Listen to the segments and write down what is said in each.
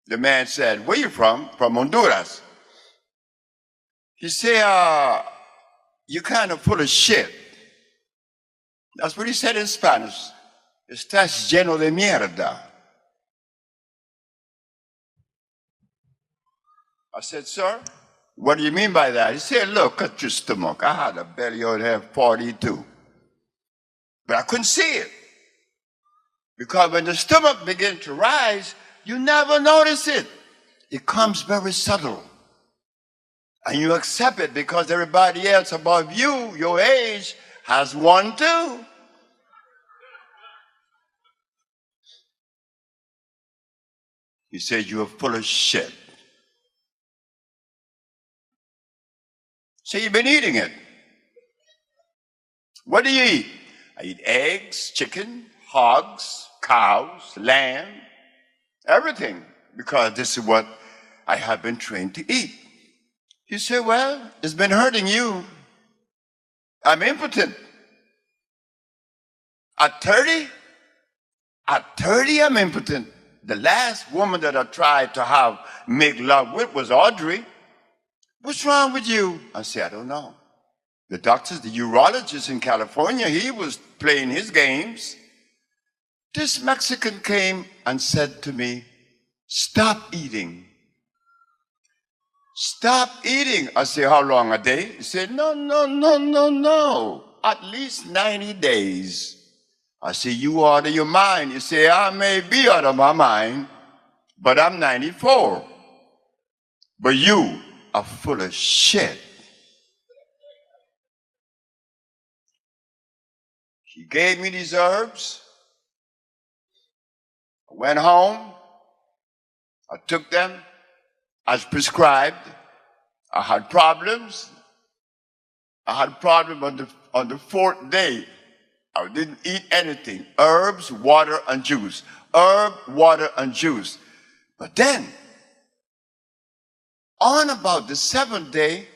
The man said, "Where you from?" "From Honduras." He said, "You kind of full of shit." That's what he said in Spanish. "Estás lleno de mierda." I said, "Sir, what do you mean by that?" He said, "Look, cut your stomach. I had a belly ought to have 42. But I couldn't see it. Because when the stomach begins to rise, you never notice it. It comes very subtle. And you accept it because everybody else above you, your age, has one too." He said, "You are full of shit." So you've been eating it. What do you eat? I eat eggs, chicken, hogs, cows, lamb, everything, because this is what I have been trained to eat. You say, "Well, it's been hurting you. I'm impotent." At 30, I'm impotent. The last woman that I tried to make love with was Audrey. "What's wrong with you?" I said, "I don't know." The doctors, the urologist in California, he was playing his games. This Mexican came and said to me, "Stop eating. Stop eating." I said, "How long, a day?" He said, No. At least 90 days. I said, "You out of your mind." He said, "I may be out of my mind, but I'm 94. But you are full of shit." He gave me these herbs. I went home. I took them as prescribed. I had problems. I had problems on the fourth day. I didn't eat anything. Herbs, water, and juice. Herb, water, and juice. But then, on about the seventh day,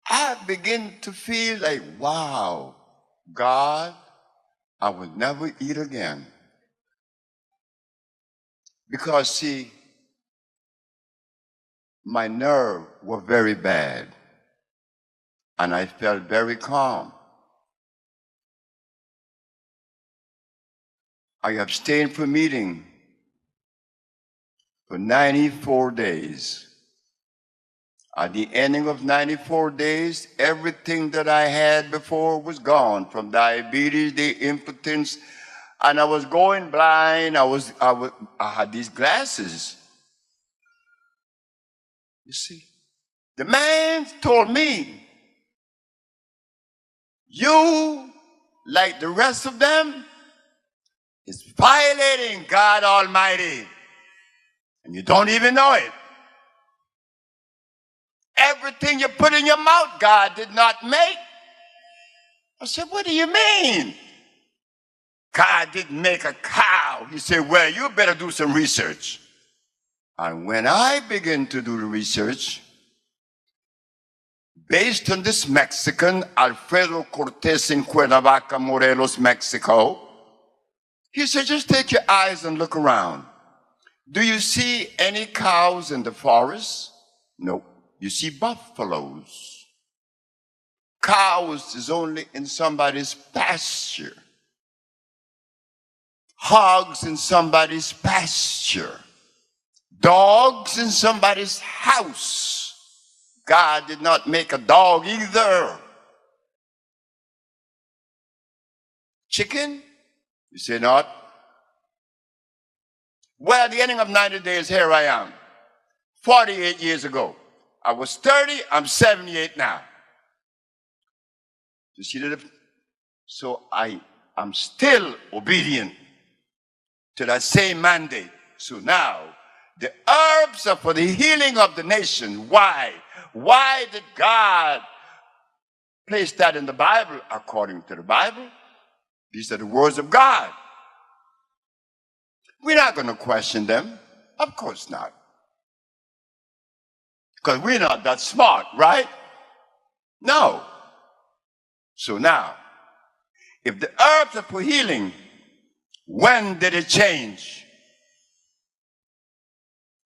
I began to feel like, wow, God, I will never eat again. Because, see, my nerves were very bad, and I felt very calm. I abstained from eating for 94 days. At the ending of 94 days, everything that I had before was gone, from diabetes, the impotence, and I was going blind. I had these glasses. You see, the man told me, "You, like the rest of them, is violating God Almighty, and you don't even know it. Everything you put in your mouth, God did not make." I said, "What do you mean? God didn't make a cow?" He said, "Well, you better do some research." And when I began to do the research, based on this Mexican, Alfredo Cortez in Cuernavaca, Morelos, Mexico, he said, "Just take your eyes and look around. Do you see any cows in the forest?" No. You see buffaloes. Cows is only in somebody's pasture. Hogs in somebody's pasture. Dogs in somebody's house. God did not make a dog either. Chicken? You say not? Well, at the ending of 90 days, here I am. 48 years ago. I was 30, I'm 78 now. You see the difference? So I'm still obedient to that same mandate. So now, the herbs are for the healing of the nation. Why? Why did God place that in the Bible? According to the Bible, these are the words of God. We're not going to question them. Of course not. Because we're not that smart, right? No. So now, if the herbs are for healing, when did it change?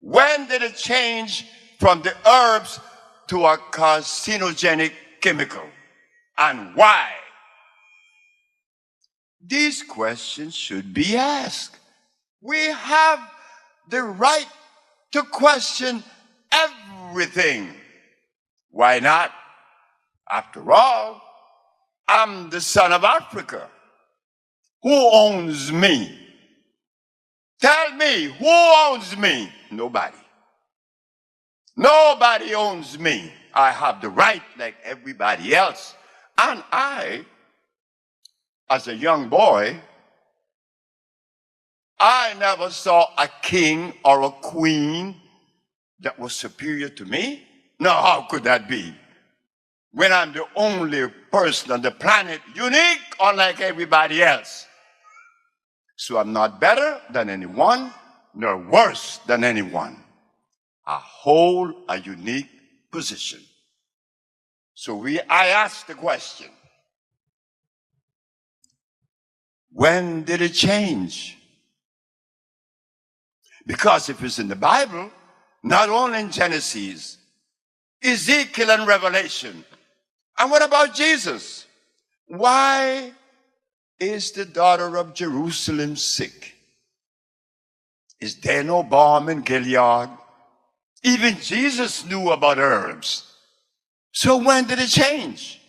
When did it change from the herbs to a carcinogenic chemical? And why? These questions should be asked. We have the right to question everything. Why not? After all, I'm the son of Africa. Who owns me? Tell me, who owns me? Nobody. Nobody owns me. I have the right like everybody else. And I, as a young boy, I never saw a king or a queen that was superior to me. No, how could that be? When I'm the only person on the planet, unique, unlike everybody else. So I'm not better than anyone, nor worse than anyone. I hold a unique position. So I ask the question, when did it change? Because if it's in the Bible, not only in Genesis, Ezekiel and Revelation. And what about Jesus? Why is the daughter of Jerusalem sick? Is there no balm in Gilead? Even Jesus knew about herbs. So when did it change?